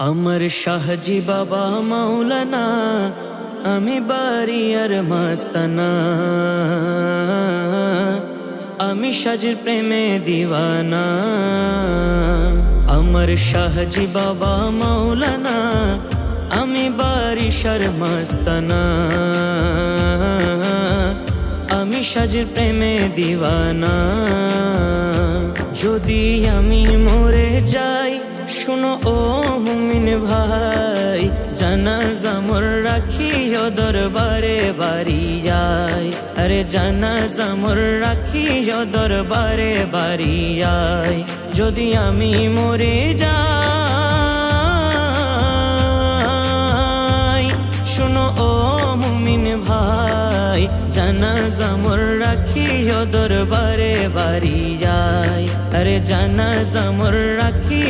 আমার শাহজি বাবা মাওলানা, আমি বারিয়ার মাস্তানা, আমি শাহজির প্রেমে দিওয়ানা। আমার শাহজি বাবা মাওলানা, আমি বারিশার মাস্তানা, আমি শাহজির প্রেমে দিওয়ানা। যদি আমি মরে যাই, শুনো ও মুমিন ভাই, জানাজা মোর রাখিও দরবারে বাড়ি যায়। আরে জানাজা মোর রাখিও দরবারে বাড়ি যায়। যদি আমি মরে যাই, শুনো ও মুমিন ভাই, জানাজা মোর রাখিও দরবারে বাড়ি যায়। আরে জানাজা মোর রাখি